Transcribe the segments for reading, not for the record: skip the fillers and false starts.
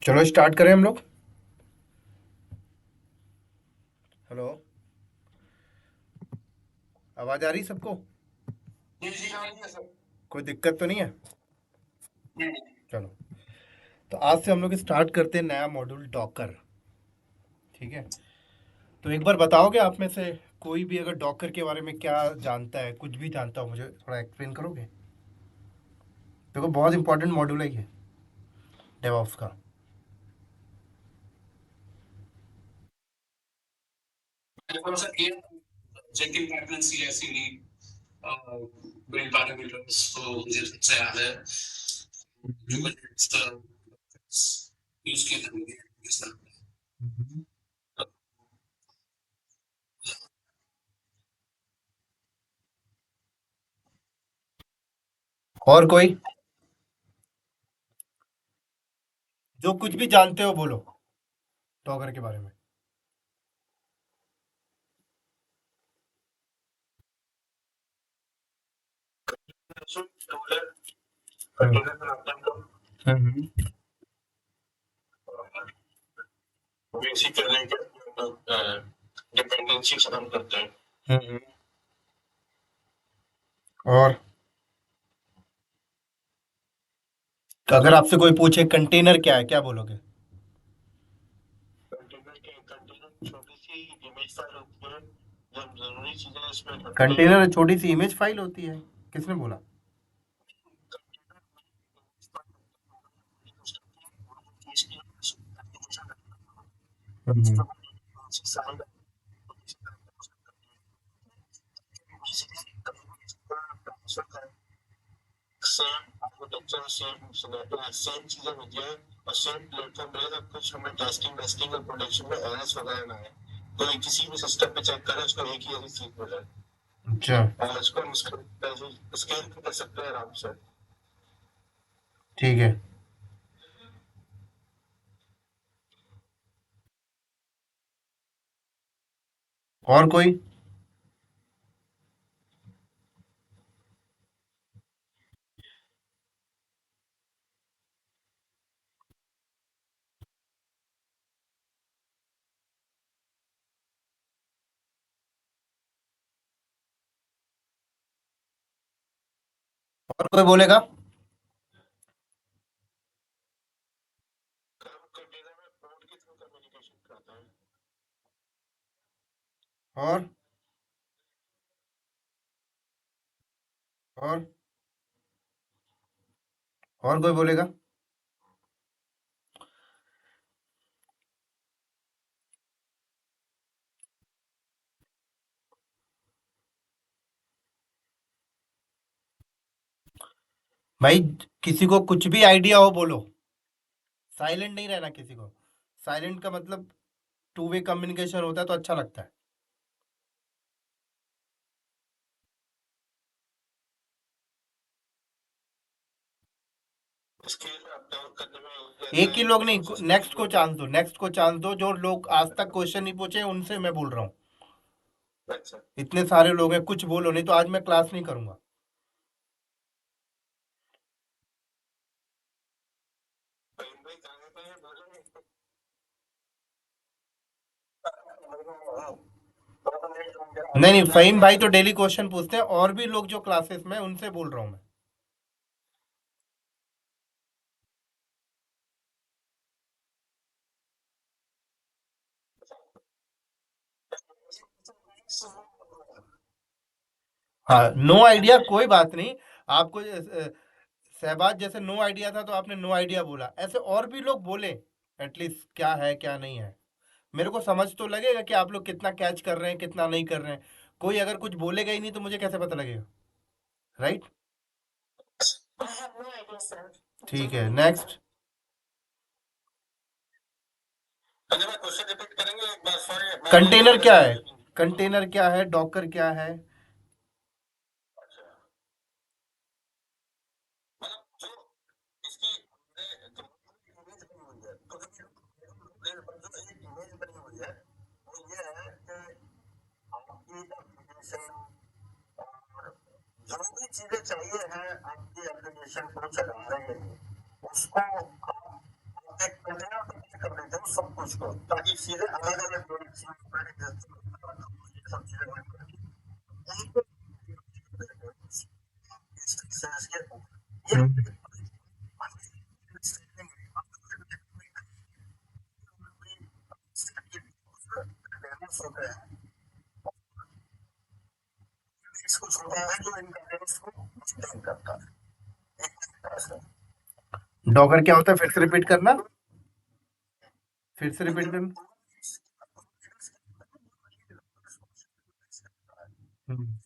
चलो स्टार्ट करें हम लोग। हेलो। आवाज आ रही सबको? जी जी हाँ जी सर। कोई दिक्कत तो नहीं है? चलो, तो आज से हम लोग स्टार्ट करते हैं नया मॉड्यूल डॉकर। ठीक है, तो एक बार बताओगे आप में से कोई भी अगर डॉकर के बारे में क्या जानता है, कुछ भी जानता हो, मुझे थोड़ा एक्सप्लेन करोगे? देखो, बहुत इंपॉर्टेंट मॉड्यूल है ये डेवऑप्स का। मैंने कौन सा किया जेकिन पैटर्न सीआईसीडी बिल्ड पैरामीटर्स तो मुझे सबसे याद है हम्म। कुबरनेट्स यूज किया था मैंने इस तरह। हम्म। और कोई जो कुछ भी जानते हो बोलो डॉकर के बारे में। हम्म। हम्म। बेसिक करने के डिपेंडेंसी खत्म करते हैं। हम्म। और तो अगर आपसे कोई पूछे कंटेनर क्या है, क्या बोलोगे? कंटेनर छोटी सी इमेज फाइल होती है जब जरूरी चीजें इसमें रखते हैं। कंटेनर छोटी सी इमेज फाइल होती है? किसने बोला? हम्म। सेम आर्किटेक्चर सेम चीजें होती है और सेम प्लेटफॉर्म रहेगा। कुछ हमें टेस्टिंग और प्रोडक्शन में एरर्स वगैरह ना है, तो किसी भी सिस्टम पे चेक करें उसको एक ही ऐसी चीज मिले अच्छा, और उसको हम स्केल भी कर सकते हैं आराम से। ठीक है। और कोई? और कोई बोलेगा? कंटेनर में पोर्ट के थ्रू कम्युनिकेशन करते हैं। और और और कोई बोलेगा? भाई, किसी को कुछ भी आइडिया हो बोलो। साइलेंट नहीं रहना किसी को। साइलेंट का मतलब टू वे कम्युनिकेशन होता है तो अच्छा लगता है। स्केल अप डाउन करने में यूज एक रहता ही है लोग नहीं, प्रोसेस नेक्स्ट को कंट्रोल। चांस दो, नेक्स्ट को चांस दो। जो लोग आज तक क्वेश्चन नहीं पूछे उनसे मैं बोल रहा हूँ। अच्छा इतने सारे लोग हैं, कुछ बोलो, नहीं तो आज मैं क्लास नहीं करूंगा। भाई कहाँ पे है बोलो। नहीं नहीं, फहीम भाई तो डेली क्वेश्चन पूछते हैं, और भी लोग जो क्लासेस में हैं, उनसे बोल रहा हूँ मैं। हाँ, नो आइडिया कोई बात नहीं। आपको सहबाज जैसे नो आइडिया था तो आपने नो आइडिया बोला, ऐसे और भी लोग बोले। एटलीस्ट क्या है क्या नहीं है, मेरे को समझ तो लगेगा कि आप लोग कितना कैच कर रहे हैं कितना नहीं कर रहे हैं। कोई अगर कुछ बोलेगा ही नहीं तो मुझे कैसे पता लगेगा? राइट। ठीक है, नेक्स्ट। अगर मैं क्वेश्चन रिपीट करेंगे एक बार, सॉरी मैं नहीं कंटेनर क्या है? समझ कंटेनर क्या है, डॉकर क्या है? पाया। मतलब जो इसकी इमेज बनी हुई है तो जो एक इमेज बनी हुई है वो ये है कि आपकी एप्लीकेशन और जो भी चीजें चाहिए हैं आपकी एप्लीकेशन को चलाने के लिए उसको आप एक कंटेनर सब कुछ को, ताकि सीधे अलग अलग ये सब चीजें हम्म, होते हैं, कुछ होता है जो इन कंटेंट्स को मेंटेन करता है एक तरह से। डॉगर क्या होता है, फिर से रिपीट करना, फिर से रिपीट करना। हम्म,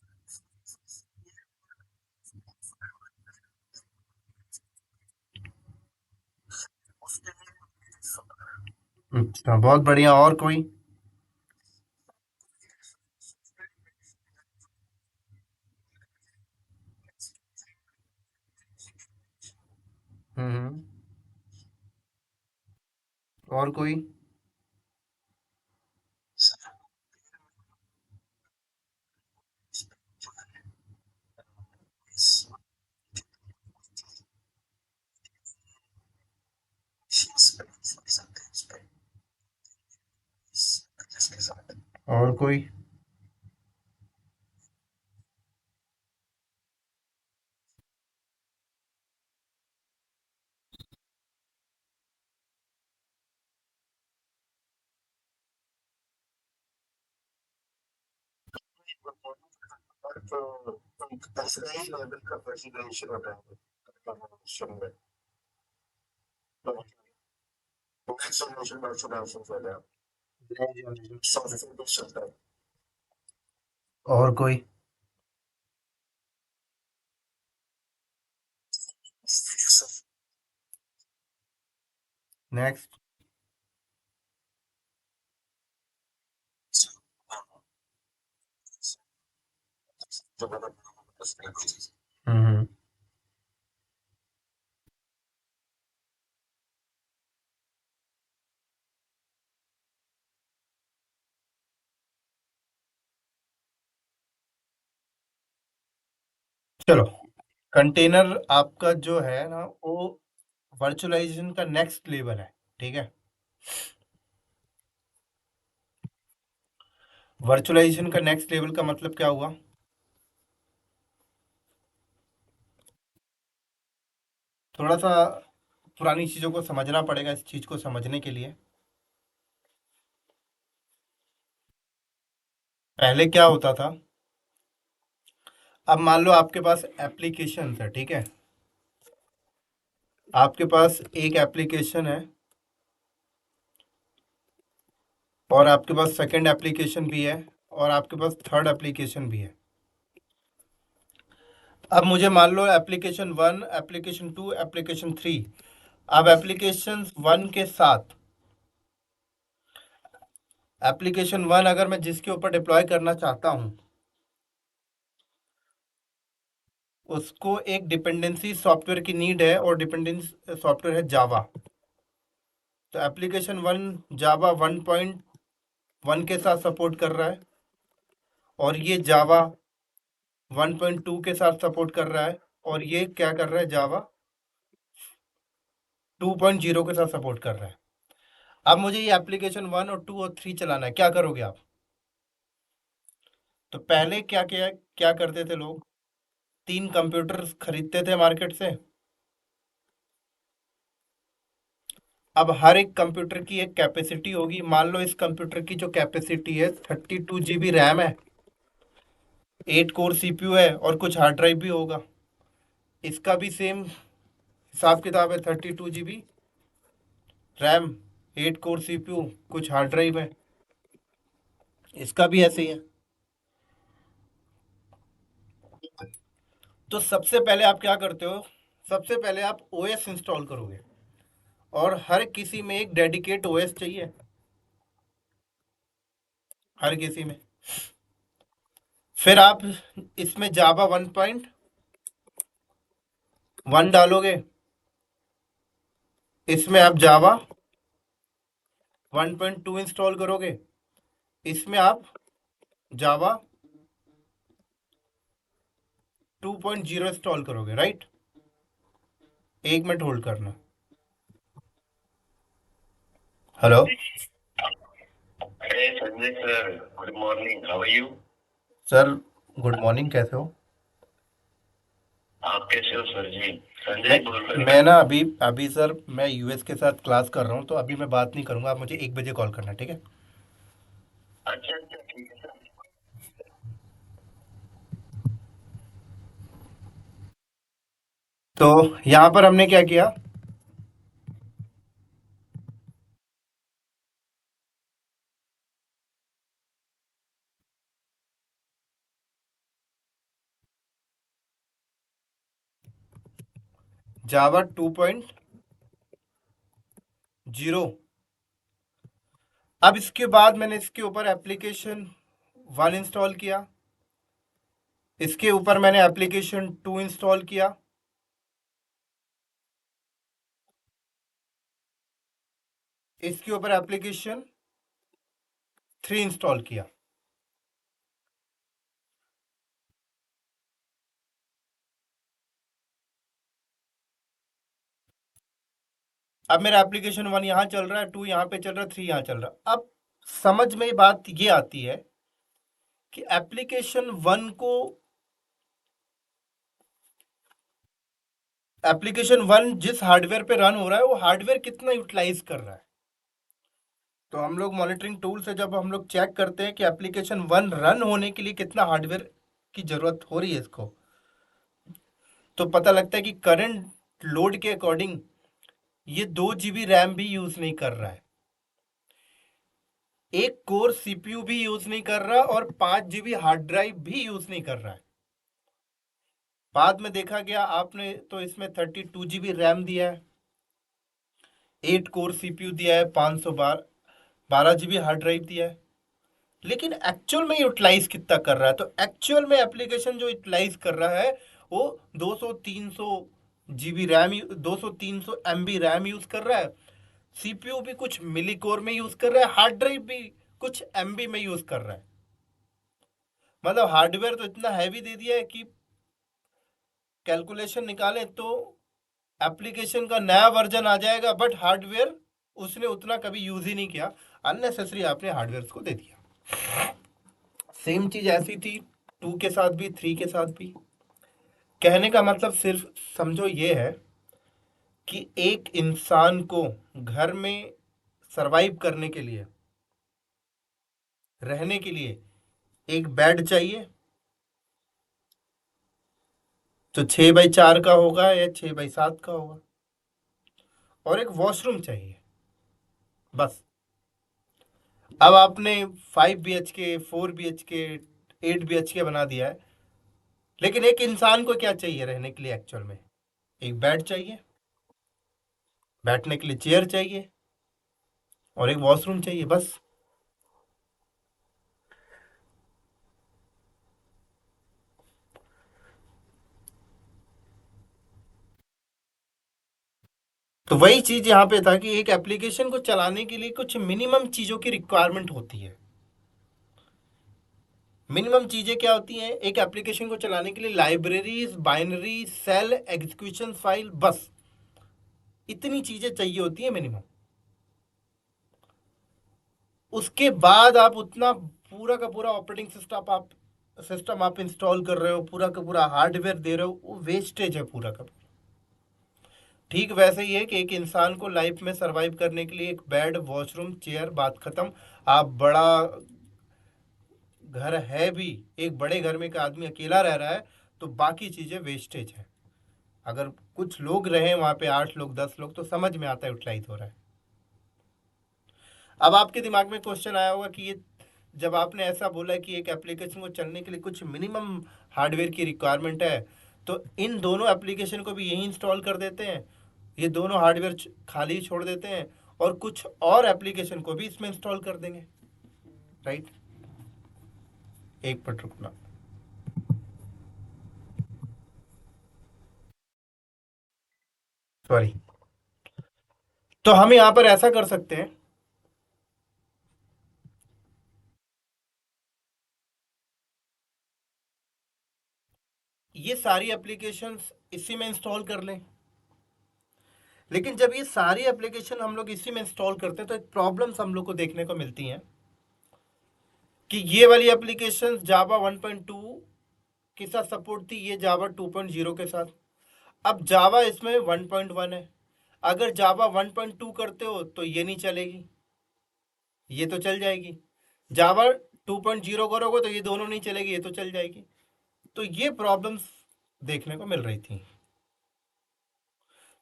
अच्छा, बहुत बढ़िया। और कोई? हम्म, और कोई? और कोई? तो ऐसे ही लेवल का प्रेसिडेंशियल होता है, तो next generation national है, self-sufficient है। और कोई? नेक्स्ट। हम्म, चलो। कंटेनर आपका जो है ना, वो वर्चुअलाइजेशन का नेक्स्ट लेवल है। ठीक है। वर्चुअलाइजेशन का नेक्स्ट लेवल का मतलब क्या हुआ? थोड़ा सा पुरानी चीज़ों को समझना पड़ेगा इस चीज़ को समझने के लिए। पहले क्या होता था? अब मान लो आपके पास एप्लीकेशन है, ठीक है। आपके पास एक एप्लीकेशन है और आपके पास सेकंड एप्लीकेशन भी है और आपके पास थर्ड एप्लीकेशन भी है। अब मुझे मान लो application one, application two, application three. अब एप्लीकेशन वन के साथ एप्लीकेशन वन अगर मैं जिसके ऊपर डिप्लॉय करना चाहता हूँ, उसको एक डिपेंडेंसी सॉफ्टवेयर की नीड है और डिपेंडेंसी सॉफ्टवेयर है जावा। तो एप्लीकेशन वन जावा 1.1 के साथ सपोर्ट कर रहा है और ये जावा 1.2 के साथ सपोर्ट कर रहा है और ये क्या कर रहा है, जावा 2.0 के साथ सपोर्ट कर रहा है। अब मुझे ये एप्लीकेशन वन और टू और थ्री चलाना है, क्या करोगे आप? तो पहले क्या करते थे लोग? तीन कंप्यूटर खरीदते थे मार्केट से। अब हर एक कंप्यूटर की एक कैपेसिटी होगी। मान लो इस कंप्यूटर की जो कैपेसिटी है 32 GB रैम है, 8 कोर सीपीयू है और कुछ हार्ड ड्राइव भी होगा। इसका भी सेम हिसाब किताब है, 32 GB रैम, 8 कोर सीपीयू, कुछ हार्ड ड्राइव है। इसका भी ऐसे ही है। तो सबसे पहले आप क्या करते हो? सबसे पहले आप ओएस इंस्टॉल करोगे और हर किसी में एक डेडिकेट ओएस चाहिए, हर किसी में। फिर आप इसमें जावा 1.1 डालोगे, इसमें आप जावा 1.2 इंस्टॉल करोगे, इसमें आप जावा 2.0 इंस्टॉल करोगे, राइट? 1 मिनट होल्ड करना। Hello. Hey Sanjay sir, good morning. How are you? Sir, good morning, कैसे हो? आप कैसे हो सर जी? मैं संजय बोल रहे मैं हैं। ना अभी अभी सर, मैं यूएस के साथ क्लास कर रहा हूँ, तो अभी मैं बात नहीं करूँगा। आप मुझे 1 बजे कॉल करना, ठीक है? अच्छा अच्छा, ठीक है सर। तो यहाँ पर हमने क्या किया? जावा 2.0। अब इसके बाद मैंने इसके ऊपर एप्लीकेशन 1 इंस्टॉल किया। इसके ऊपर मैंने एप्लीकेशन 2 इंस्टॉल किया। इसके ऊपर एप्लीकेशन 3 इंस्टॉल किया। अब मेरा एप्लीकेशन 1 यहाँ चल रहा है, 2 यहाँ पे चल रहा है, 3 यहाँ चल रहा है। अब समझ में बात ये आती है कि एप्लीकेशन 1 जिस हार्डवेयर पे रन हो रहा है, वो हार्डवेयर कितना यूटिलाइज कर रहा है। तो हम लोग मॉनिटरिंग टूल से जब हम लोग चेक करते हैं कि एप्लीकेशन 1 रन होने के लिए कितना हार्डवेयर की जरूरत हो रही है इसको, तो पता लगता है कि करंट लोड के अकॉर्डिंग ये 2 GB रैम भी यूज नहीं कर रहा है, एक कोर सीपीयू भी यूज नहीं कर रहा, और 5 GB हार्ड ड्राइव भी यूज नहीं कर रहा है। बाद में देखा गया, आपने तो इसमें 32 GB रैम दिया है, 8 कोर सीपीयू दिया है, 512 GB हार्ड ड्राइव दिया है, लेकिन एक्चुअल में यूटिलाइज कितना कर रहा है? तो एक्चुअल में एप्लीकेशन जो यूटिलाइज कर रहा है वो 200-300 GB RAM, 200-300 MB RAM use कर रहा है। सीपीयू भी कुछ मिली कोर में यूज कर रहा है, हार्ड ड्राइव भी कुछ एमबी में यूज कर रहा है। मतलब हार्डवेयर तो इतना हैवी दे दिया है कि कैलकुलेशन निकालें तो एप्लीकेशन का नया वर्जन आ जाएगा, बट हार्डवेयर उसने उतना कभी यूज ही नहीं किया। अननेसेसरी आपने हार्डवेयर को दे दिया। सेम चीज ऐसी थी 2 के साथ भी, 3 के साथ भी। कहने का मतलब सिर्फ समझो ये है कि एक इंसान को घर में सरवाइव करने के लिए, रहने के लिए एक बेड चाहिए, जो 6x4 का होगा या 6x7 का होगा, और एक वॉशरूम चाहिए, बस। अब आपने 5 BHK, 4 BHK, 8 BHK बना दिया है, लेकिन एक इंसान को क्या चाहिए रहने के लिए एक्चुअल में? एक बेड चाहिए, बैठने के लिए चेयर चाहिए, और एक वॉशरूम चाहिए, बस। तो वही चीज यहाँ पे था कि एक एप्लीकेशन को चलाने के लिए कुछ मिनिमम चीजों की रिक्वायरमेंट होती है। मिनिमम चीजें क्या होती हैं एक एप्लीकेशन को चलाने के लिए? Libraries, binary, shell, execution file, बस इतनी चीजें चाहिए होती है मिनिमम। उसके बाद आप उतना पूरा का पूरा ऑपरेटिंग सिस्टम आप इंस्टॉल कर रहे हो, पूरा का पूरा हार्डवेयर दे रहे हो, वो वेस्टेज है पूरा का पूरा। ठीक वैसे ही है कि एक इंसान को लाइफ में सरवाइव करने के लिए एक बेड, वॉशरूम, चेयर, बात खत्म। आप बड़ा घर है भी, एक बड़े घर में एक आदमी अकेला रह रहा है, तो बाकी चीजें वेस्टेज है। अगर कुछ लोग रहे वहां पे, 8 लोग, 10 लोग, तो समझ में आता है यूटिलाइज हो रहा है। अब आपके दिमाग में क्वेश्चन आया होगा कि ये, जब आपने ऐसा बोला कि एक एप्लीकेशन को चलने के लिए कुछ मिनिमम हार्डवेयर की रिक्वायरमेंट है, तो इन दोनों एप्लीकेशन को भी यही इंस्टॉल कर देते हैं, ये दोनों हार्डवेयर खाली छोड़ देते हैं, और कुछ और एप्लीकेशन को भी इसमें इंस्टॉल कर देंगे, राइट? एक मिनट रुकना। सॉरी। तो हम यहाँ पर ऐसा कर सकते हैं, ये सारी एप्लीकेशंस इसी में इंस्टॉल कर लें, लेकिन जब ये सारी एप्लीकेशन हम लोग इसी में इंस्टॉल करते हैं तो एक प्रॉब्लम्स हम लोग को देखने को मिलती हैं कि ये वाली एप्लीकेशन जावा 1.2 के साथ सपोर्ट थी, ये जावा 2.0 के साथ। अब जावा इसमें 1.1 है, अगर जावा 1.2 करते हो तो ये नहीं चलेगी, ये तो चल जाएगी। जावा 2.0 करोगे तो ये दोनों नहीं चलेगी, ये तो चल जाएगी। तो ये प्रॉब्लम्स देखने को मिल रही थी।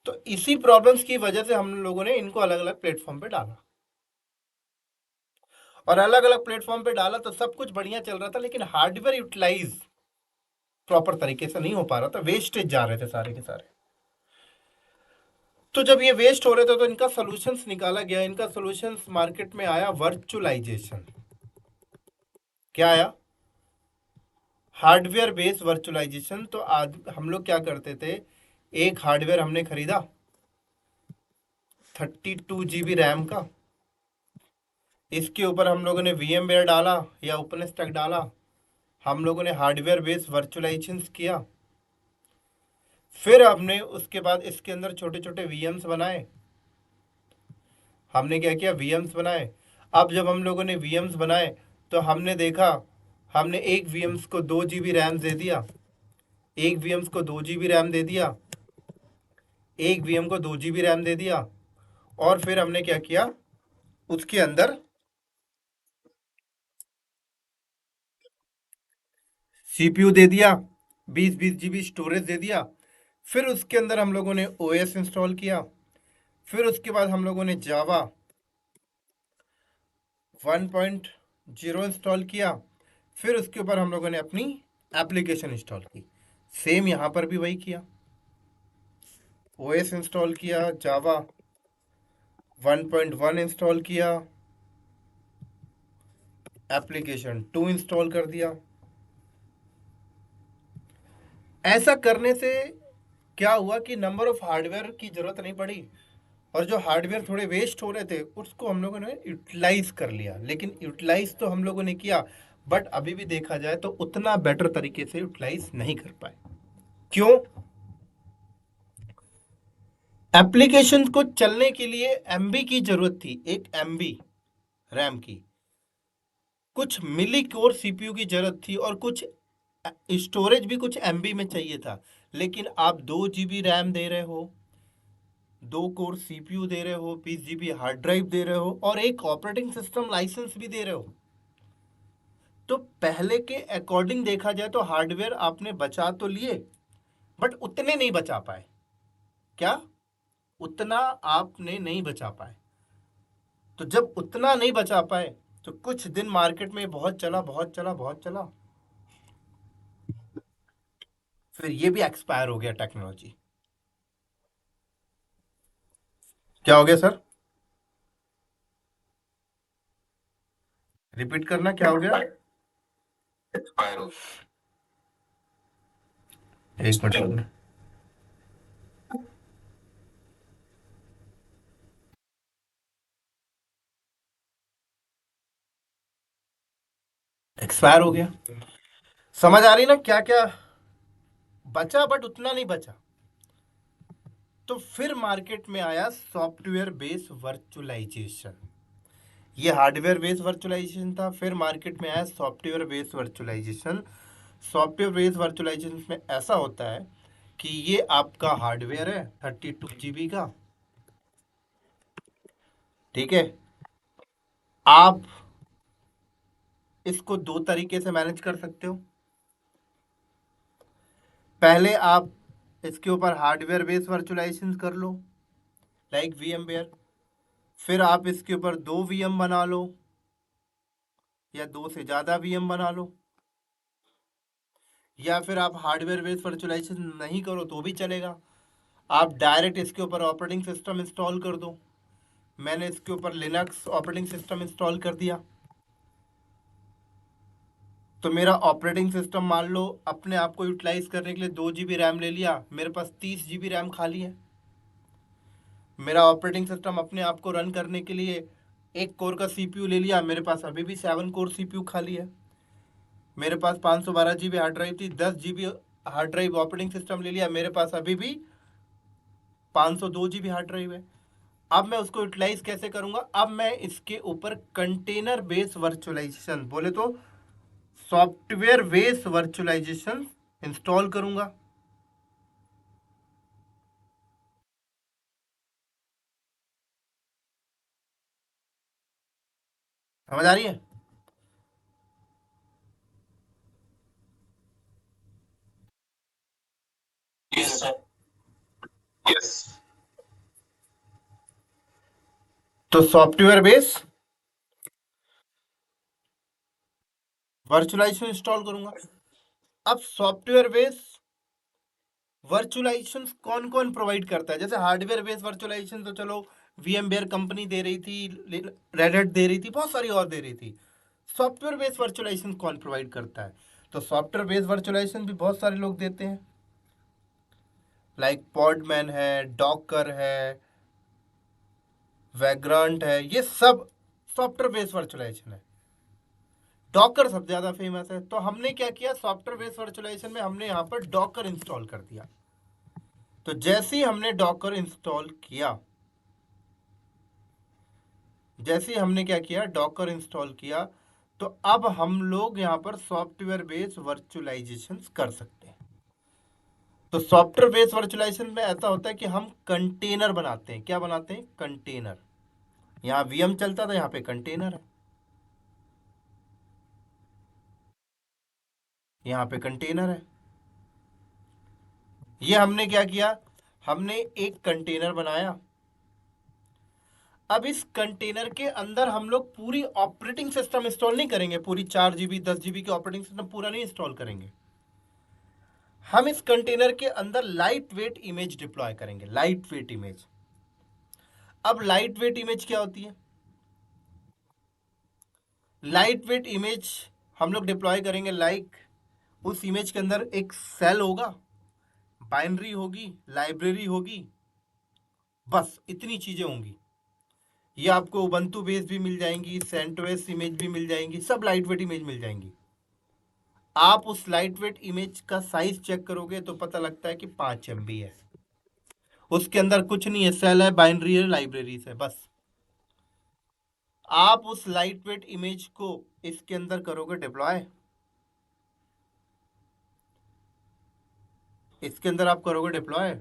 तो इसी प्रॉब्लम्स की वजह से हम लोगों ने इनको अलग अलग प्लेटफॉर्म पे डाला, और अलग अलग प्लेटफॉर्म पे डाला तो सब कुछ बढ़िया चल रहा था, लेकिन हार्डवेयर यूटिलाइज प्रॉपर तरीके से नहीं हो पा रहा था, वेस्टेज जा रहे थे सारे के सारे। तो जब ये वेस्ट हो रहे थे तो इनका सोल्यूशंस निकाला गया। इनका सोल्यूशंस मार्केट में आया वर्चुअलाइजेशन। क्या आया? Hardware based virtualization. तो आज हम लोग क्या करते थे, एक हार्डवेयर हमने खरीदा 32 GB रैम का, इसके ऊपर हम लोगों ने VMware डाला या ओपनस्टैक डाला, हम लोगों ने हार्डवेयर बेस्ड वर्चुअलाइजेशन किया। फिर हमने उसके बाद इसके अंदर छोटे छोटे VMs बनाए। हमने क्या किया, VMs बनाए। अब जब हम लोगों ने VMs बनाए तो हमने देखा, हमने एक VMs को 2 GB रैम दे दिया, एक VMs को 2 GB रैम दे दिया, एक VM को 2 GB रैम दे दिया, और फिर हमने क्या किया, उसके अंदर CPU दे दिया, 20-20 GB स्टोरेज दे दिया। फिर उसके अंदर हम लोगों ने OS इंस्टॉल किया। फिर उसके बाद हम लोगों ने जावा 1.0 इंस्टॉल किया। फिर उसके ऊपर हम लोगों ने अपनी एप्लीकेशन इंस्टॉल की। सेम यहाँ पर भी वही किया, OS इंस्टॉल किया, जावा 1.1 इंस्टॉल किया, एप्लीकेशन 2 इंस्टॉल कर दिया। ऐसा करने से क्या हुआ कि नंबर ऑफ हार्डवेयर की जरूरत नहीं पड़ी, और जो हार्डवेयर थोड़े वेस्ट हो रहे थे उसको हम लोगों ने यूटिलाइज कर लिया। लेकिन यूटिलाइज तो हम लोगों ने किया, बट अभी भी देखा जाए तो उतना बेटर तरीके से यूटिलाइज नहीं कर पाए। क्यों? एप्लीकेशन को चलने के लिए MB की जरूरत थी, एक MB रैम की, कुछ मिली कोर CPU की जरूरत थी, और कुछ स्टोरेज भी कुछ MB में चाहिए था। लेकिन आप 2 GB रैम दे रहे हो, 2 कोर CPU दे रहे हो, 20 GB हार्ड ड्राइव दे रहे हो, और एक ऑपरेटिंग सिस्टम लाइसेंस भी दे रहे हो। तो पहले के अकॉर्डिंग देखा जाए तो हार्डवेयर आपने बचा तो लिए, बट उतने नहीं बचा पाए। क्या? उतना आपने नहीं बचा पाए। तो जब उतना नहीं बचा पाए तो कुछ दिन मार्केट में बहुत चला, बहुत चला, बहुत चला, फिर ये भी एक्सपायर हो गया टेक्नोलॉजी। क्या हो गया सर? रिपीट करना, क्या हो गया? एक्सपायर हो एक मिनट। एक्सपायर हो गया। समझ आ रही ना क्या क्या बचा, बट उतना नहीं बचा। तो फिर मार्केट में आया सॉफ्टवेयर बेस्ड वर्चुअलाइजेशन। ये हार्डवेयर बेस्ड वर्चुअलाइजेशन था, फिर मार्केट में आया software based virtualization. Software based virtualization में ऐसा होता है कि ये आपका हार्डवेयर है 32 GB का, ठीक है। आप इसको दो तरीके से मैनेज कर सकते हो। पहले आप इसके ऊपर हार्डवेयर बेस्ड वर्चुअलाइजेशन कर लो, लाइक VMware। फिर आप इसके ऊपर 2 VM बना लो, या 2 से ज़्यादा VM बना लो। या फिर आप हार्डवेयर बेस्ड वर्चुअलाइजेशन नहीं करो तो भी चलेगा, आप डायरेक्ट इसके ऊपर ऑपरेटिंग सिस्टम इंस्टॉल कर दो। मैंने इसके ऊपर लिनक्स ऑपरेटिंग सिस्टम इंस्टॉल कर दिया, तो मेरा ऑपरेटिंग सिस्टम मान लो अपने आप को यूटिलाइज करने के लिए 2 GB रैम ले लिया, मेरे पास 30 GB रैम खाली है। मेरा ऑपरेटिंग सिस्टम अपने आप को रन करने के लिए 1 कोर का CPU ले लिया, मेरे पास अभी भी 7 कोर CPU खाली है। मेरे पास 512 GB हार्ड ड्राइव थी, 10 GB hard drive operating system ले लिया, मेरे पास अभी भी 502 GB हार्ड ड्राइव है। अब मैं उसको यूटिलाइज कैसे करूंगा? अब मैं इसके ऊपर कंटेनर बेस वर्चुअलाइजेशन, बोले तो सॉफ्टवेयर बेस वर्चुअलाइजेशन इंस्टॉल करूंगा। समझ आ रही है? Yes sir. यस। तो सॉफ्टवेयर बेस वर्चुअलाइजेशन इंस्टॉल करूंगा। अब सॉफ्टवेयर बेस वर्चुअलाइजेशन कौन कौन प्रोवाइड करता है? जैसे हार्डवेयर बेस्ड वर्चुअलाइजेशन तो चलो VMware कंपनी दे रही थी, रेड हैट दे रही थी, बहुत सारी और दे रही थी। सॉफ्टवेयर बेस्ड वर्चुअलाइजेशन कौन प्रोवाइड करता है? तो सॉफ्टवेयर बेस्ड वर्चुअलाइजेशन भी बहुत सारे लोग देते हैं, लाइक पॉडमैन है, डॉकर है, वैग्रांट है, ये सब सॉफ्टवेयर बेस्ड वर्चुअलाइजेशन है। डॉकर सबसे ज्यादा फेमस है। तो हमने क्या किया, सॉफ्टवेयर बेस्ड वर्चुअलाइजेशन में हमने यहाँ पर डॉकर इंस्टॉल कर दिया। तो जैसे ही हमने डॉकर इंस्टॉल किया, जैसे ही हमने क्या किया, डॉकर इंस्टॉल किया, तो अब हम लोग यहाँ पर सॉफ्टवेयर बेस्ड वर्चुअलाइजेशन कर सकते हैं। तो सॉफ्टवेयर बेस्ड वर्चुअलाइजेशन में ऐसा होता है कि हम कंटेनर बनाते हैं। क्या बनाते हैं? कंटेनर। यहाँ VM चलता था, यहाँ पे कंटेनर है, यहाँ पे कंटेनर है। ये हमने क्या किया, हमने एक कंटेनर बनाया। अब इस कंटेनर के अंदर हम लोग पूरी ऑपरेटिंग सिस्टम इंस्टॉल नहीं करेंगे, पूरी 4 GB 10 GB की ऑपरेटिंग सिस्टम पूरा नहीं इंस्टॉल करेंगे। हम इस कंटेनर के अंदर लाइट वेट इमेज डिप्लॉय करेंगे, लाइट वेट इमेज। अब लाइट वेट इमेज क्या होती है? लाइट वेट इमेज हम लोग डिप्लॉय करेंगे, लाइक उस इमेज के अंदर एक सेल होगा, बाइनरी होगी, लाइब्रेरी होगी, बस इतनी चीजें होंगी। ये आपको उबंटू बेस भी मिल जाएंगी, सेंटोस इमेज भी मिल जाएंगी, सब लाइट वेट इमेज मिल जाएंगी। आप उस लाइट वेट इमेज का साइज चेक करोगे तो पता लगता है कि 5 MB है। उसके अंदर कुछ नहीं है, सेल है, बाइनरी है, लाइब्रेरीज है, बस। आप उस लाइट वेट इमेज को इसके अंदर करोगे डिप्लॉय, इसके अंदर आप करोगे डिप्लॉय,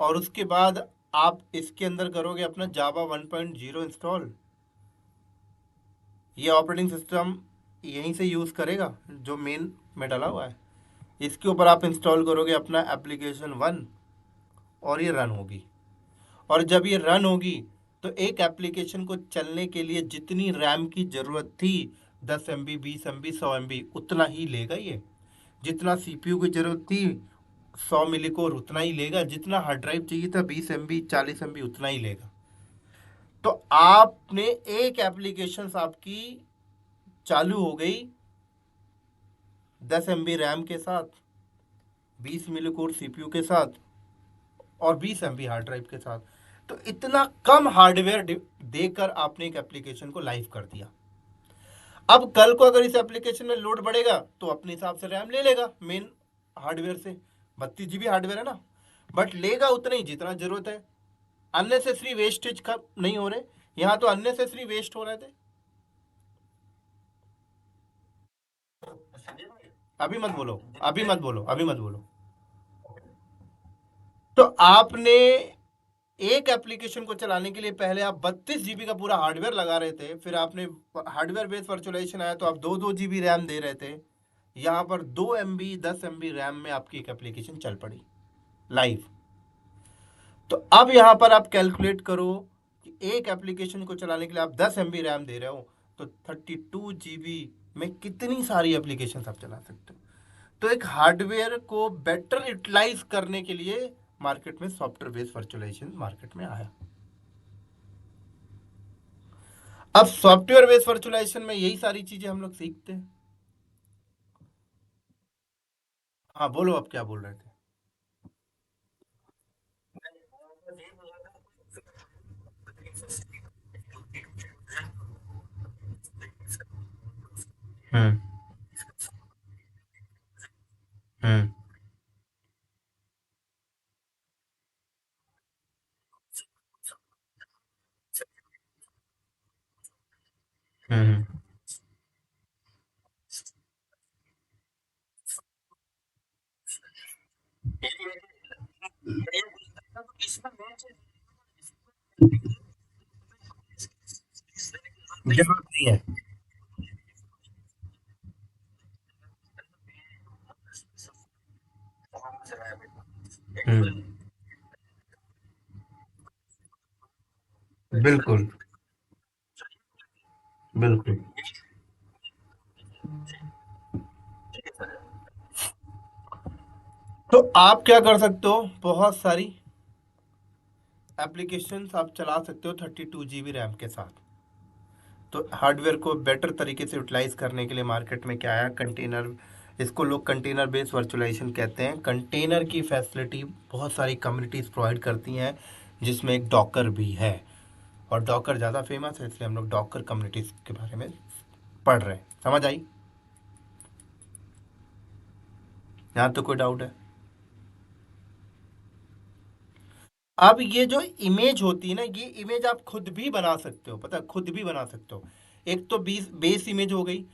और उसके बाद आप इसके अंदर करोगे अपना जावा 1.0 इंस्टॉल। ये ऑपरेटिंग सिस्टम यहीं से यूज़ करेगा जो मेन में डला हुआ है। इसके ऊपर आप इंस्टॉल करोगे अपना एप्लीकेशन 1, और ये रन होगी। और जब ये रन होगी तो एक एप्लीकेशन को चलने के लिए जितनी रैम की ज़रूरत थी, 10 MB 20 MB 100 MB, उतना ही लेगा ये। जितना CPU की ज़रूरत थी, 100 मिली कोर, उतना ही लेगा। जितना हार्ड ड्राइव चाहिए था, 20 MB 40 MB, उतना ही लेगा। तो आपने एक एप्लीकेशन आपकी चालू हो गई 10 MB रैम के साथ, 20 मिली कोर CPU के साथ, और 20 MB हार्ड ड्राइव के साथ। तो इतना कम हार्डवेयर देकर आपने एक एप्लीकेशन को लाइव कर दिया। अब कल को अगर इस एप्लीकेशन में लोड बढ़ेगा तो अपने हिसाब से रैम ले लेगा मेन हार्डवेयर से। 32 GB हार्डवेयर है ना, बट लेगा उतना ही जितना जरूरत है। अननेसेसरी वेस्टेज नहीं हो रहे, यहाँ तो अननेसेसरी वेस्ट हो रहे थे। अभी मत बोलो, अभी मत बोलो, अभी मत बोलो। तो आपने एक एप्लीकेशन को चलाने के लिए पहले आप 32 GB का पूरा हार्डवेयर लगा रहे थे, फिर आपने हार्डवेयर बेस्ड वर्चुअलाइजेशन आया तो आप 2 2 GB रैम दे रहे थे। यहाँ पर 2 MB 10 MB रैम में आपकी एक एप्लीकेशन चल पड़ी लाइव। तो अब यहाँ पर आप कैलकुलेट करो कि एक एप्लीकेशन को चलाने के लिए आप 10 MB रैम दे रहे हो, तो 32 GB में कितनी सारी एप्लीकेशन आप चला सकते हो। तो एक हार्डवेयर को बेटर यूटिलाइज करने के लिए मार्केट में सॉफ्टवेयर बेस्ड वर्चुअलाइजेशन मार्केट में आया। अब सॉफ्टवेयर बेस्ड वर्चुअलाइजेशन में यही सारी चीजें हम लोग सीखते हैं। हाँ बोलो, अब क्या बोल रहे थे? हम्म। हम्म। हम्म। जरूरत नहीं है। हम्म। बिल्कुल। बिल्कुल। तो आप क्या कर सकते हो, बहुत सारी एप्लीकेशंस आप चला सकते हो 32 GB रैम के साथ। तो हार्डवेयर को बेटर तरीके से यूटिलाइज करने के लिए मार्केट में क्या आया, कंटेनर। इसको लोग कंटेनर बेस्ड वर्चुअलाइजेशन कहते हैं। कंटेनर की फैसिलिटी बहुत सारी कम्युनिटीज़ प्रोवाइड करती हैं, जिसमें एक डॉकर भी है। और डॉकर ज़्यादा फेमस है, इसलिए हम लोग डॉकर कम्युनिटीज़ के बारे में पढ़ रहे हैं। समझ आई? यहाँ तो कोई डाउट है? अब ये जो इमेज होती है ना, ये इमेज आप खुद भी बना सकते हो, पता है, खुद भी बना सकते हो। एक तो बेस इमेज हो गई।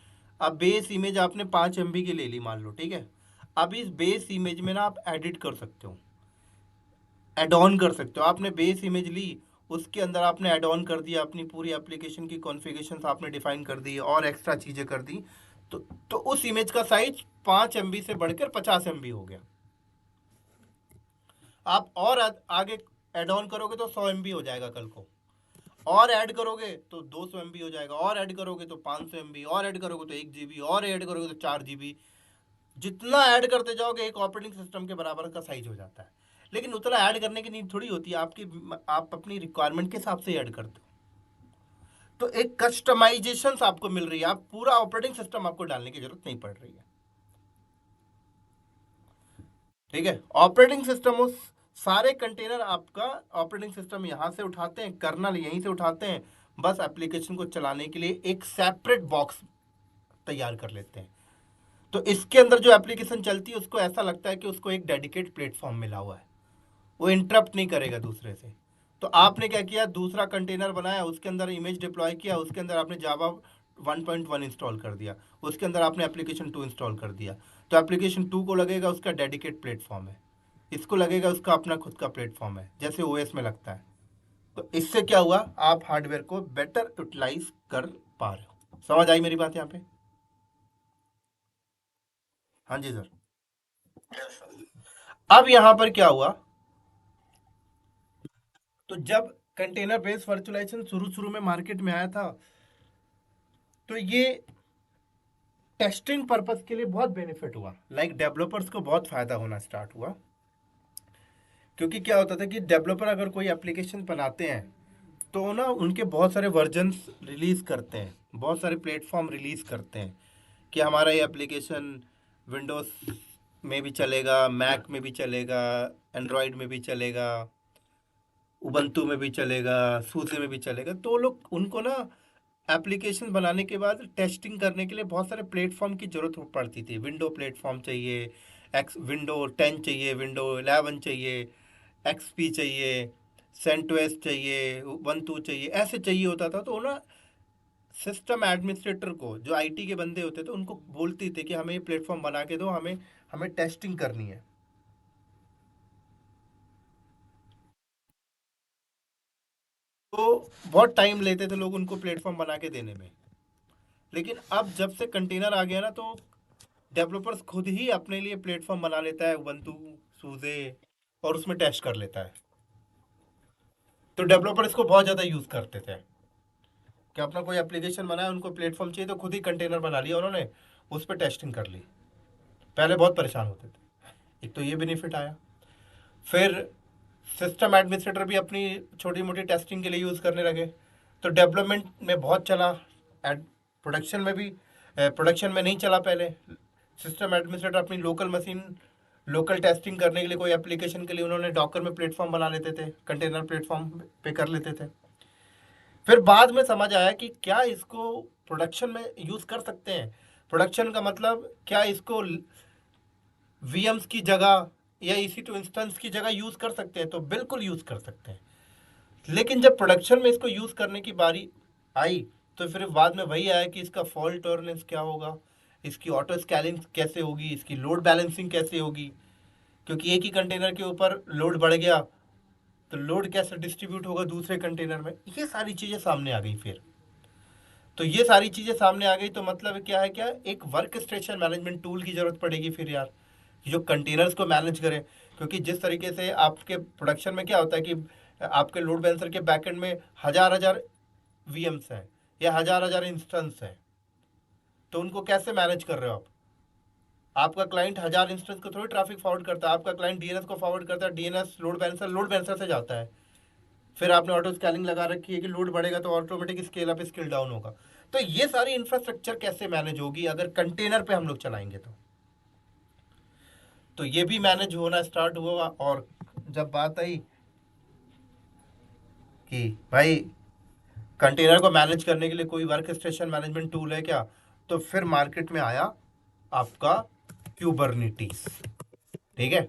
अब बेस इमेज आपने 5 MB की ले ली, मान लो, ठीक है। अब इस बेस इमेज में ना आप एडिट कर सकते हो, एड ऑन कर सकते हो। आपने बेस इमेज ली, उसके अंदर आपने ऐड ऑन कर दिया, अपनी पूरी एप्लीकेशन की कॉन्फ़िगरेशंस आपने डिफाइन कर दी और एक्स्ट्रा चीज़ें कर दी। तो तो उस इमेज का साइज 5 MB से बढ़कर 50 MB हो गया। आप और आगे ऐड ऑन करोगे तो 100 MB हो जाएगा कल को। और ऐड करोगे तो 200 MB हो जाएगा, और ऐड करोगे तो 500 MB, और ऐड करोगे तो 1 GB, और ऐड करोगे तो 4 GB। जितना ऐड करते जाओगे एक ऑपरेटिंग सिस्टम के बराबर का साइज हो जाता है। लेकिन उतना ऐड करने की नीड थोड़ी होती है आपकी। आप अपनी रिक्वायरमेंट के हिसाब से ऐड करते हो। तो एक कस्टमाइजेशन आपको मिल रही है, आप पूरा ऑपरेटिंग सिस्टम आपको डालने की जरूरत नहीं पड़ रही है। ठीक है, ऑपरेटिंग सिस्टम उस सारे कंटेनर आपका ऑपरेटिंग सिस्टम यहाँ से उठाते हैं, कर्नल यहीं से उठाते हैं। बस एप्लीकेशन को चलाने के लिए एक सेपरेट बॉक्स तैयार कर लेते हैं। तो इसके अंदर जो एप्लीकेशन चलती है उसको ऐसा लगता है कि उसको एक डेडिकेट प्लेटफॉर्म मिला हुआ है, वो इंटरप्ट नहीं करेगा दूसरे से। तो आपने क्या किया, दूसरा कंटेनर बनाया, उसके अंदर इमेज डिप्लॉय किया, उसके अंदर आपने जावा 1.1 इंस्टॉल कर दिया, उसके अंदर आपने एप्लीकेशन 2 इंस्टॉल कर दिया। तो एप्लीकेशन 2 को लगेगा उसका डेडिकेट प्लेटफॉर्म है, इसको लगेगा उसका अपना खुद का प्लेटफॉर्म है, जैसे ओएस में लगता है। तो इससे क्या हुआ, आप हार्डवेयर को बेटर यूटिलाइज कर पा रहे हो। समझ आई मेरी बात यहाँ पे? हाँ जी सर। अब यहाँ पर क्या हुआ, तो जब कंटेनर बेस्ड वर्चुअलाइजेशन शुरू शुरू में मार्केट में आया था, तो ये टेस्टिंग पर्पस के लिए बहुत बेनिफिट हुआ, लाइक डेवलपर्स को बहुत फायदा होना स्टार्ट हुआ। क्योंकि क्या होता था कि डेवलपर अगर कोई एप्लीकेशन बनाते हैं, तो ना उनके बहुत सारे वर्जन्स रिलीज करते हैं, बहुत सारे प्लेटफॉर्म रिलीज करते हैं कि हमारा ये एप्लीकेशन विंडोज में भी चलेगा, मैक में भी चलेगा, एंड्रॉयड में भी चलेगा, उबंटू में भी चलेगा, सूसे में भी चलेगा। तो लोग उनको ना एप्लीकेशन बनाने के बाद टेस्टिंग करने के लिए बहुत सारे प्लेटफॉर्म की ज़रूरत पड़ती थी। विंडो प्लेटफॉर्म चाहिए, विंडो 10 चाहिए, विंडो 11 चाहिए, एक्सपी चाहिए, सेंटोस चाहिए, उबंटू चाहिए, ऐसे चाहिए होता था। तो ना सिस्टम एडमिनिस्ट्रेटर को, जो आईटी के बंदे होते थे, उनको बोलते थे कि हमें ये प्लेटफॉर्म बना के दो, हमें हमें टेस्टिंग करनी है। तो बहुत टाइम लेते थे लोग उनको प्लेटफॉर्म बना के देने में। लेकिन अब जब से कंटेनर आ गया ना, तो डेवलपर्स खुद ही अपने लिए प्लेटफॉर्म बना लेता है, उबंटू, सूजे, और उसमें टेस्ट कर लेता है। तो डेवलपर इसको बहुत ज़्यादा यूज़ करते थे कि अपना कोई एप्लीकेशन बनाया, उनको प्लेटफॉर्म चाहिए, तो खुद ही कंटेनर बना लिया उन्होंने, उस पर टेस्टिंग कर ली। पहले बहुत परेशान होते थे। एक तो ये बेनिफिट आया। फिर सिस्टम एडमिनिस्ट्रेटर भी अपनी छोटी मोटी टेस्टिंग के लिए यूज़ करने लगे। तो डेवलपमेंट में बहुत चला, एड प्रोडक्शन में भी, प्रोडक्शन में नहीं चला पहले। सिस्टम एडमिनिस्ट्रेटर अपनी लोकल मशीन, लोकल टेस्टिंग करने के लिए कोई एप्लीकेशन के लिए उन्होंने डॉकर में प्लेटफॉर्म बना लेते थे, कंटेनर प्लेटफॉर्म पे कर लेते थे। फिर बाद में समझ आया कि क्या इसको प्रोडक्शन में यूज़ कर सकते हैं। प्रोडक्शन का मतलब क्या, इसको वीएम्स की जगह या EC2 इंस्टेंस की जगह यूज़ कर सकते हैं? तो बिल्कुल यूज़ कर सकते हैं। लेकिन जब प्रोडक्शन में इसको यूज़ करने की बारी आई, तो फिर बाद में वही आया कि इसका फॉल्ट टॉलरेंस क्या होगा, इसकी ऑटो स्कैलिंग कैसे होगी, इसकी लोड बैलेंसिंग कैसे होगी, क्योंकि एक ही कंटेनर के ऊपर लोड बढ़ गया तो लोड कैसे डिस्ट्रीब्यूट होगा दूसरे कंटेनर में, ये सारी चीज़ें सामने आ गई फिर। तो ये सारी चीज़ें सामने आ गई तो मतलब क्या है, क्या एक वर्क स्टेशन मैनेजमेंट टूल की ज़रूरत पड़ेगी फिर यार, जो कंटेनर्स को मैनेज करे। क्योंकि जिस तरीके से आपके प्रोडक्शन में क्या होता है कि आपके लोड बैलेंसर के बैकएंड में हजार हजार वीएम्स हैं या हजार हजार इंस्टेंस हैं, तो उनको कैसे मैनेज कर रहे हो आप? आपका क्लाइंट हजार इंस्टेंस को थोड़ी ट्रैफिक फॉरवर्ड करता है, आपका क्लाइंट डीएनएस को फॉरवर्ड करता है, डीएनएस लोड बैलेंसर से जाता है। फिर आपने ऑटो स्केलिंग लगा रखी है कि लोड बढ़ेगा तो automatic scale up scale down होगा। तो ये सारी इंफ्रास्ट्रक्चर कैसे मैनेज होगी अगर कंटेनर पे हम लोग चलाएंगे तो ये भी मैनेज होना स्टार्ट हुआ। और जब बात आई कि भाई कंटेनर को मैनेज करने के लिए कोई वर्क स्टेशन मैनेजमेंट टूल है क्या, तो फिर मार्केट में आया आपका क्यूबरनीटीज। ठीक है,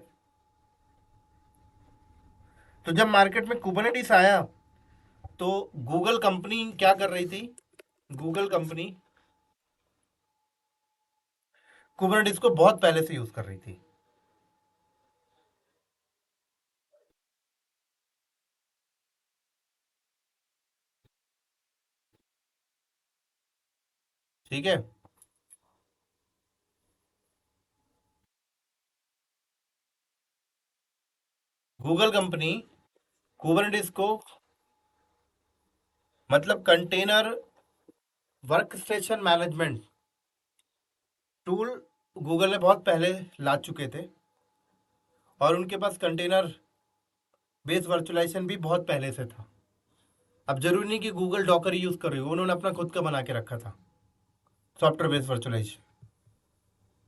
तो जब मार्केट में कुबरनेटिस आया तो गूगल कंपनी क्या कर रही थी, गूगल कंपनी कुबरनेटिस को बहुत पहले से यूज कर रही थी। ठीक है, गूगल कंपनी कुबरनेटिस को मतलब container work station management tool Google ने बहुत पहले ला चुके थे, और उनके पास कंटेनर बेस वर्चुअलाइजेशन भी बहुत पहले से था। अब जरूरी नहीं कि गूगल डॉकर यूज कर रही हो, उन्होंने अपना खुद का बना के रखा था सॉफ्टवेयर बेस्ड वर्चुअलाइजेशन।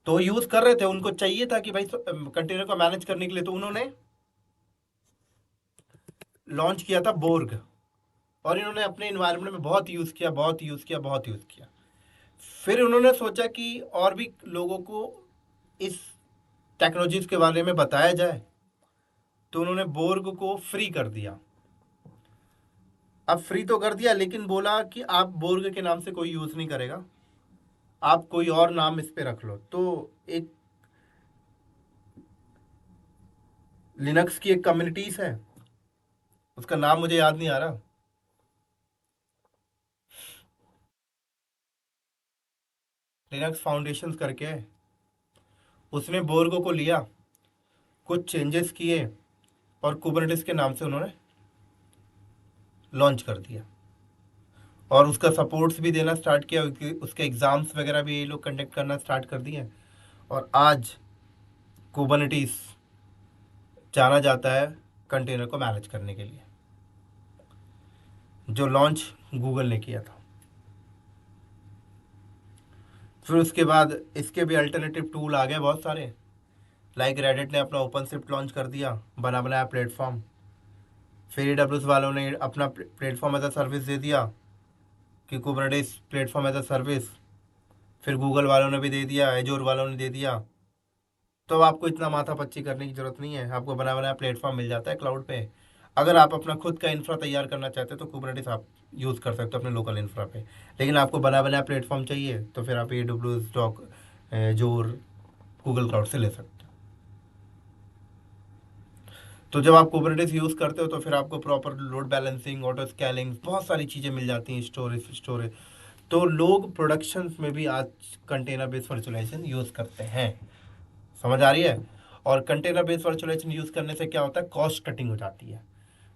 तो यूज कर रहे थे, उनको चाहिए था कि भाई कंटेनर को मैनेज करने के लिए, तो उन्होंने लॉन्च किया था बोर्ग। और इन्होंने अपने इन्वायरमेंट में बहुत यूज किया, बहुत यूज किया, बहुत यूज किया। फिर उन्होंने सोचा कि और भी लोगों को इस टेक्नोलॉजीज के बारे में बताया जाए, तो उन्होंने बोर्ग को फ्री कर दिया। अब फ्री तो कर दिया, लेकिन बोला कि आप बोर्ग के नाम से कोई यूज नहीं करेगा, आप कोई और नाम इस पे रख लो। तो एक लिनक्स की एक कम्युनिटीज है, उसका नाम मुझे याद नहीं आ रहा, लिनक्स फाउंडेशन करके है। उसने बोर्गो को लिया, कुछ चेंजेस किए, और कुबरनेटिस के नाम से उन्होंने लॉन्च कर दिया। और उसका सपोर्ट्स भी देना स्टार्ट किया, उसके एग्ज़ाम्स वगैरह भी ये लोग कंडक्ट करना स्टार्ट कर दिए। और आज कुबरनेटिस जाना जाता है कंटेनर को मैनेज करने के लिए, जो लॉन्च गूगल ने किया था। फिर उसके बाद इसके भी अल्टरनेटिव टूल आ गए बहुत सारे, लाइक रेडिट ने अपना ओपन शिफ्ट लॉन्च कर दिया, बना बनाया प्लेटफॉर्म। फिर AWS वालों ने अपना प्लेटफॉर्म एज अ सर्विस दे दिया कि Kubernetes platform as a service. फिर गूगल वालों ने भी दे दिया, एजोर वालों ने दे दिया। तो अब आपको इतना माथा पच्ची करने की जरूरत नहीं है, आपको बना बनाया प्लेटफॉर्म मिल जाता है क्लाउड पे। अगर आप अपना खुद का इंफ्रा तैयार करना चाहते हो तो कुबरनेटिस आप यूज़ कर सकते हो अपने लोकल इंफ्रा पे। लेकिन आपको बना बनाया प्लेटफॉर्म चाहिए तो फिर आप AWS डॉक जोर गूगल क्लाउड से ले सकते हो। तो जब आप कुबरनेटिस यूज़ करते हो तो फिर आपको proper load balancing, auto scaling, बहुत सारी चीज़ें मिल जाती हैं, स्टोरेज। तो लोग प्रोडक्शन में भी आज कंटेनर बेस्ड वर्चुअलाइजेशन यूज़ करते हैं। समझ आ रही है? और कंटेनर बेस्ड वर्चुअलाइजेशन यूज़ करने से क्या होता है, कॉस्ट कटिंग हो जाती है।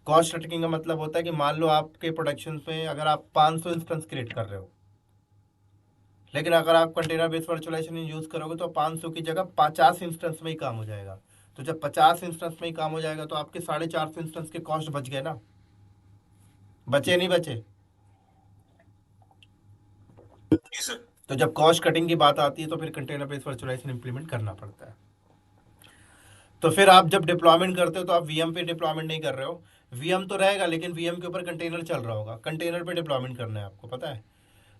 कॉस्ट कटिंग का मतलब होता है कि मान लो आपके प्रोडक्शन में अगर आप 500 इंस्टेंस क्रिएट कर रहे हो, लेकिन अगर आप कंटेनर बेस्ड वर्चुअलाइजेशन यूज़ करोगे तो 500 की जगह 50 इंस्टेंस में ही काम हो जाएगा। तो जब 50 इंस्टेंस में ही काम हो जाएगा तो आपके 450 इंस्टेंस के कॉस्ट बच गए ना, बचे नहीं बचे? जी सर। तो जब कॉस्ट कटिंग की बात आती है तो फिर कंटेनर बेस्ड वर्चुअलाइजेशन इंप्लीमेंट करना पड़ता है। तो फिर आप जब डिप्लॉयमेंट करते हो तो आप वीएम पे डिप्लॉयमेंट नहीं कर रहे हो, वीएम तो रहेगा लेकिन वीएम के ऊपर कंटेनर चल रहा होगा, कंटेनर पे डिप्लॉयमेंट करना है, आपको पता है।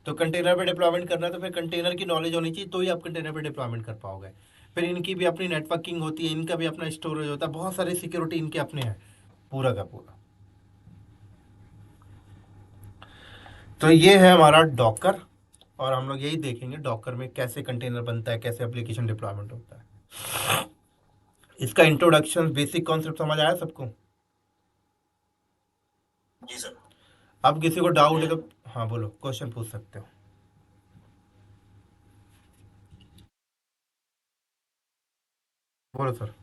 तो कंटेनर पे डिप्लॉयमेंट करना है तो फिर कंटेनर की नॉलेज होनी चाहिए, तो ही आप कंटेनर पे डिप्लॉयमेंट कर पाओगे। फिर इनकी भी अपनी नेटवर्किंग होती है, इनका भी अपना स्टोरेज होता है, बहुत सारी सिक्योरिटी इनके अपने हैं, पूरा का पूरा। तो ये है हमारा डॉकर, और हम लोग यही देखेंगे डॉकर में कैसे कंटेनर बनता है, कैसे एप्लीकेशन डिप्लॉयमेंट होता है। इसका इंट्रोडक्शन बेसिक कॉन्सेप्ट समझ आया सबको? जी सर। अब किसी को डाउट है तो हाँ बोलो, क्वेश्चन पूछ सकते हो। बोलो सर।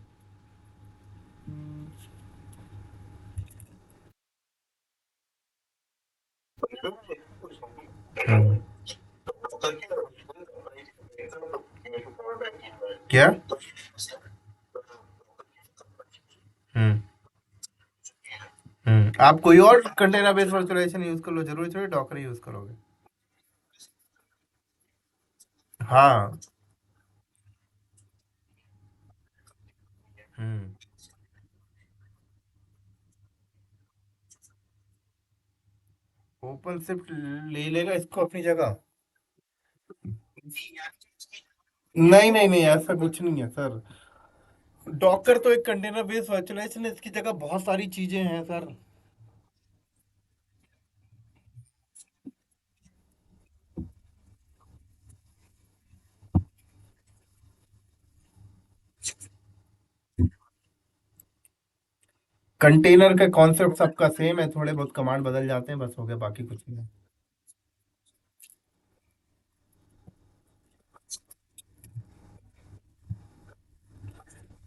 हम्म। क्या? हम्म। आप कोई और कंटेनर बेस्ड वर्चुअलाइजेशन यूज कर लो, जरूरी थोड़ी डॉकर यूज करोगे। हाँ। हम्म। ओपन शिफ्ट ले लेगा इसको अपनी जगह। नहीं नहीं नहीं, ऐसा कुछ नहीं है सर। डॉकर तो एक कंटेनर बेस्ड वर्चुअलाइजेशन है, इसकी जगह बहुत सारी चीजें हैं सर। कंटेनर का कॉन्सेप्ट सबका सेम है, थोड़े बहुत कमांड बदल जाते हैं, बस हो गया, बाकी कुछ नहीं है।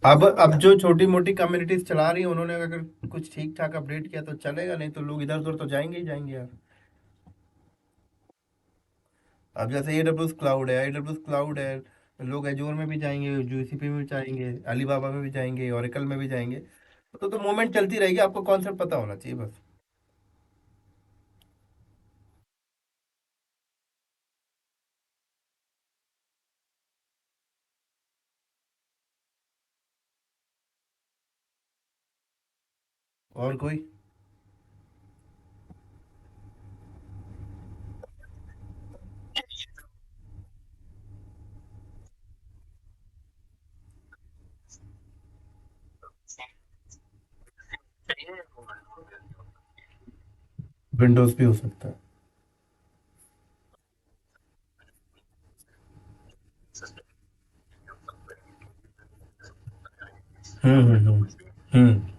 अब जो छोटी मोटी कम्युनिटीज चला रही है, उन्होंने अगर कुछ ठीक ठाक अपडेट किया तो चलेगा, नहीं तो लोग इधर उधर तो जाएंगे ही जाएंगे यार। अब जैसे AWS क्लाउड है, AWS क्लाउड है, लोग एजोर में भी जाएंगे, GCP में भी जाएंगे, अलीबाबा में भी जाएंगे, ओरेकल में भी जाएंगे। तो मूवमेंट चलती रहेगी, आपको कॉन्सेप्ट पता होना चाहिए बस। और कोई? विंडोज भी हो सकता है। हम्म। हम्म। हम्म।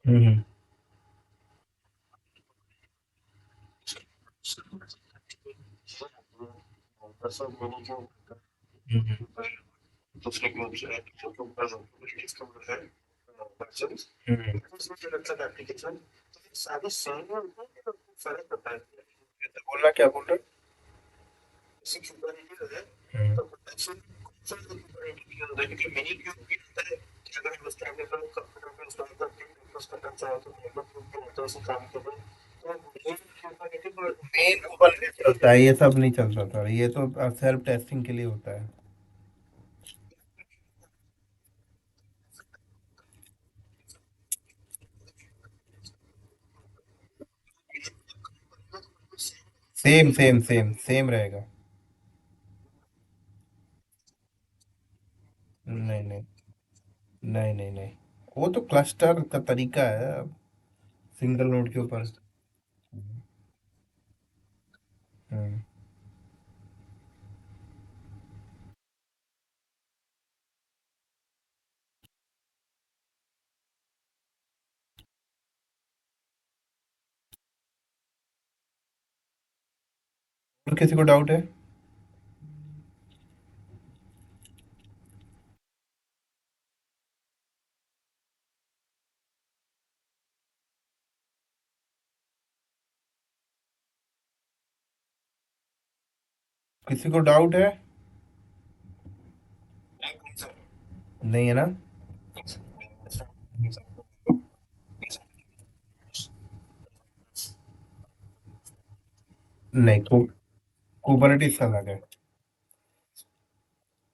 हम्म। हम्म। बोलना क्या बोल रहे हो? मेन ऊपर नहीं चलता है, ये सब नहीं चलता था, ये तो सेल्फ टेस्टिंग के लिए होता है। सेम सेम सेम सेम रहेगा। नहीं नहीं नहीं नहीं नहीं, वो तो क्लस्टर का तरीका है, सिंगल नोड के ऊपर। हम्म। और किसी को डाउट है? किसी को डाउट है? नहीं है ना? नहीं, कुबरनेटिस अलग है।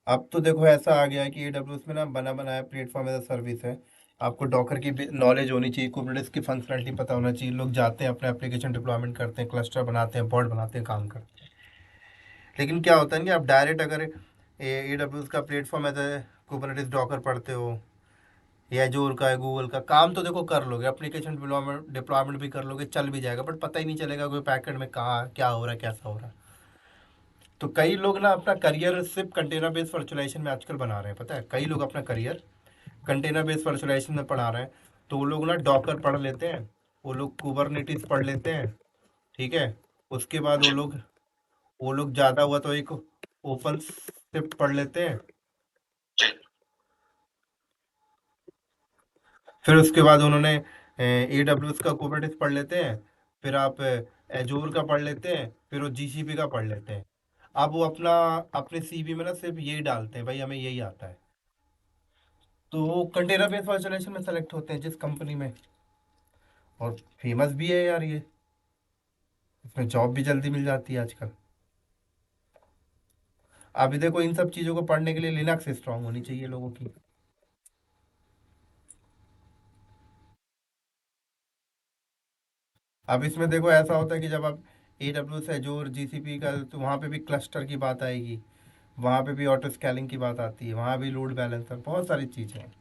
अब तो देखो ऐसा आ गया है कि AWS में ना बना बनाया प्लेटफॉर्म एज अ सर्विस है। आपको डॉकर की नॉलेज होनी चाहिए, कुबरनेटिस की फंक्शनलिटी पता होना चाहिए। लोग जाते हैं अपने एप्लीकेशन डिप्लॉयमेंट करते हैं, क्लस्टर बनाते हैं, पॉड बनाते हैं, काम करते हैं। लेकिन क्या होता है ना कि आप डायरेक्ट अगर AWS का platform as a Kubernetes Docker पढ़ते हो, या एजूर का है, गूगल का, काम तो देखो कर लोगे, एप्लीकेशन डिप्लॉयमेंट डिप्लॉयमेंट भी कर लोगे, चल भी जाएगा, बट पता ही नहीं चलेगा कोई पैकेट में कहाँ क्या हो रहा है, कैसा हो रहा है। तो कई लोग ना अपना करियर सिर्फ कंटेनर बेस्ड वर्चुअलाइजेशन में आजकल बना रहे हैं। पता है, कई लोग अपना करियर कंटेनर बेस्ड वर्चुअलाइजेशन में पढ़ा रहे हैं। तो वो लोग ना डॉकर पढ़ लेते हैं, वो लोग कुबरनेटिस पढ़ लेते हैं, ठीक है। उसके बाद वो लोग ज़्यादा हुआ तो एक ओपन शिफ्ट पढ़ लेते हैं। फिर उसके बाद उन्होंने AWS का कुबरनेटिस पढ़ लेते हैं। फिर आप एजूर का पढ़ लेते हैं, फिर वो GCP का पढ़ लेते हैं। अब वो अपने CV में ना सिर्फ यही डालते हैं, भाई हमें यही आता है। तो वो कंटेनर बेस्ड वर्चुअलाइजेशन में सेलेक्ट होते हैं जिस कंपनी में। और फेमस भी है यार ये, इसमें जॉब भी जल्दी मिल जाती है आजकल। अभी देखो इन सब चीज़ों को पढ़ने के लिए लिनक्स स्ट्रांग होनी चाहिए लोगों की। अब इसमें देखो ऐसा होता है कि जब आप AWS एजूर GCP का, तो वहाँ पे भी क्लस्टर की बात आएगी, वहाँ पे भी ऑटो स्केलिंग की बात आती है, वहाँ भी लोड बैलेंसर, बहुत सारी चीज़ें हैं।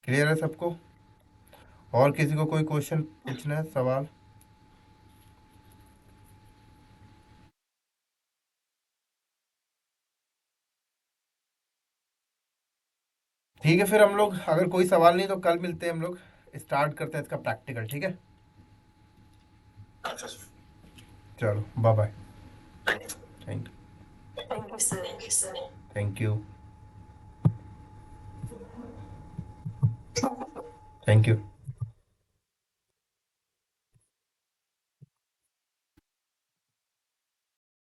क्लियर है सबको? और किसी को कोई क्वेश्चन पूछना है, सवाल? ठीक है, फिर हम लोग अगर कोई सवाल नहीं तो कल मिलते हैं हम लोग, स्टार्ट करते हैं इसका प्रैक्टिकल, ठीक है। अच्छा चलो bye bye. Thank thank you sir. Thank you. Thank you.